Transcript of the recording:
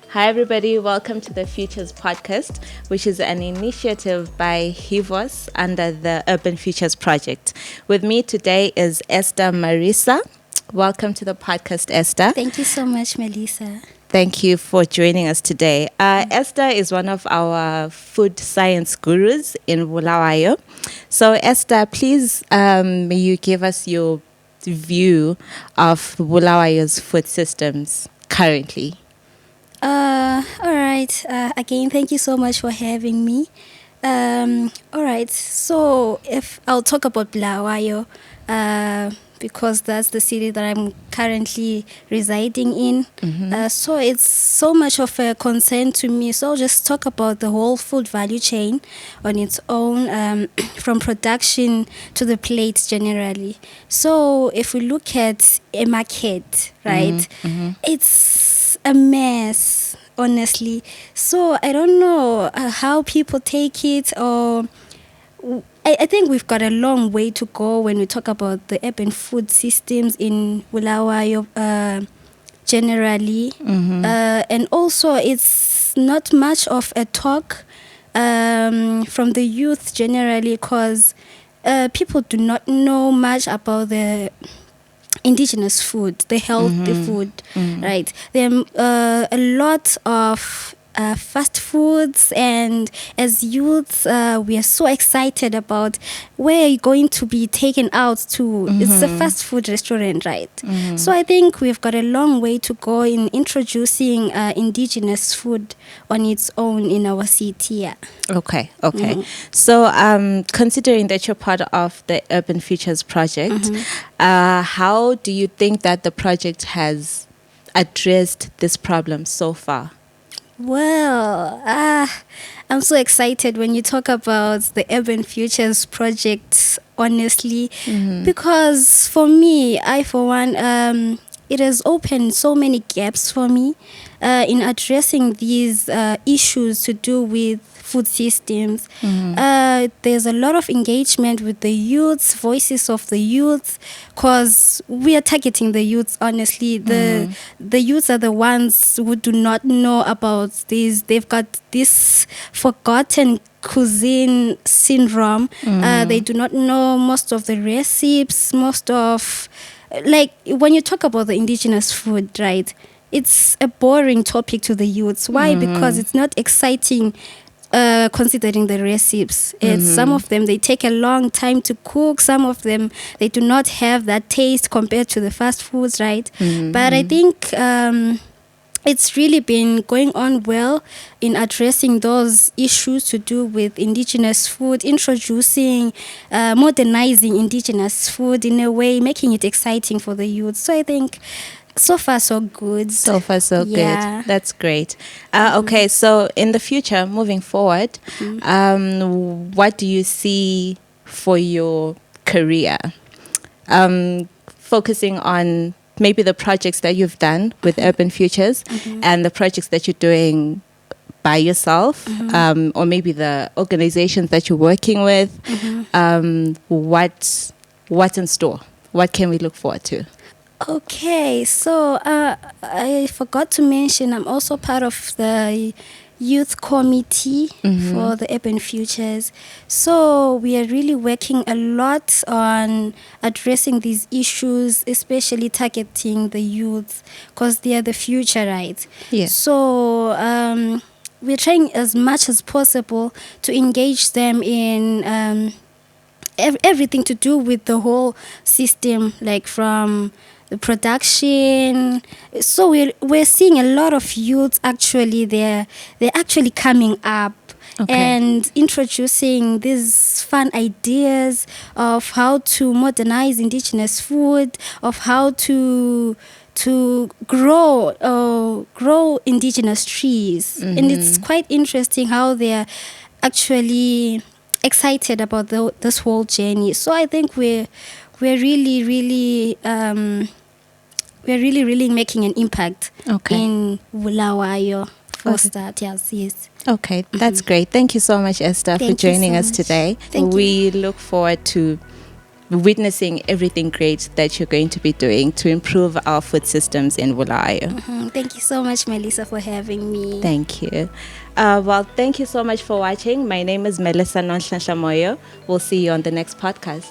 Hi, everybody. Welcome to the Futures Podcast, which is an initiative by HIVOS under the Urban Futures Project. With me today is Estar Marisa. Welcome to the podcast, Estar. Thank you so much, Mellisa. Thank you for joining us today. Estar is one of our food science gurus in Bulawayo. So, Estar, please, may you give us your view of Bulawayo's food systems currently? All right. Again, thank you so much for having me. All right. So, if I'll talk about Bulawayo, because that's the city that I'm currently residing in. So it's so much of a concern to me. So I'll just talk about the whole food value chain on its own, from production to the plate generally. So if we look at a market, right, it's a mess, honestly. So I don't know how people take it, or I think we've got a long way to go when we talk about the urban food systems in Bulawayo generally. And also it's not much of a talk from the youth generally, because people do not know much about the indigenous food, the healthy food, right? There are a lot of fast foods, and as youths we are so excited about where you're going to be taken out to. It's a fast food restaurant, right? So I think we've got a long way to go in introducing indigenous food on its own in our city. Yeah. Okay. So considering that you're part of the Urban Futures Project, how do you think that the project has addressed this problem so far? Well, I'm so excited when you talk about the Urban Futures Project, honestly, because for me, for one, it has opened so many gaps for me in addressing these issues to do with food systems. There's a lot of engagement with the youths, voices of the youth, because we are targeting the youths, honestly. The youths are the ones who do not know about this. They've got this forgotten cuisine syndrome. They do not know most of the recipes, like when you talk about the indigenous food, right, it's a boring topic to the youths. Why? Because it's not exciting. Considering the recipes, some of them, they take a long time to cook. Some of them, they do not have that taste compared to the fast foods, right? But I think it's really been going on well in addressing those issues to do with indigenous food, introducing, modernizing indigenous food in a way, making it exciting for the youth. So I think so far so good. So far so good. That's great. Okay, so in the future, moving forward, what do you see for your career? Focusing on maybe the projects that you've done with Urban Futures and the projects that you're doing by yourself, or maybe the organizations that you're working with. What's in store? What can we look forward to? Okay, so I forgot to mention I'm also part of the youth committee for the Urban Futures. So we are really working a lot on addressing these issues, especially targeting the youth, because they are the future, right? Yeah. So we're trying as much as possible to engage them in everything to do with the whole system, like from the production. So we're seeing a lot of youths actually, they're actually coming up and introducing these fun ideas of how to modernize indigenous food, of how to grow indigenous trees. And it's quite interesting how they're actually excited about this whole journey. So I think we're really making an impact in Bulawayo for start. Yes. Okay, that's great. Thank you so much, Esther, for Thank you joining so us much. today. Thank you. We look forward to witnessing everything great that you're going to be doing to improve our food systems in Bulawayo. Thank you so much, Mellisa, for having me. Thank you. Well, thank you so much for watching. My name is Mellisa Nonhlanhla Moyo. We'll see you on the next podcast.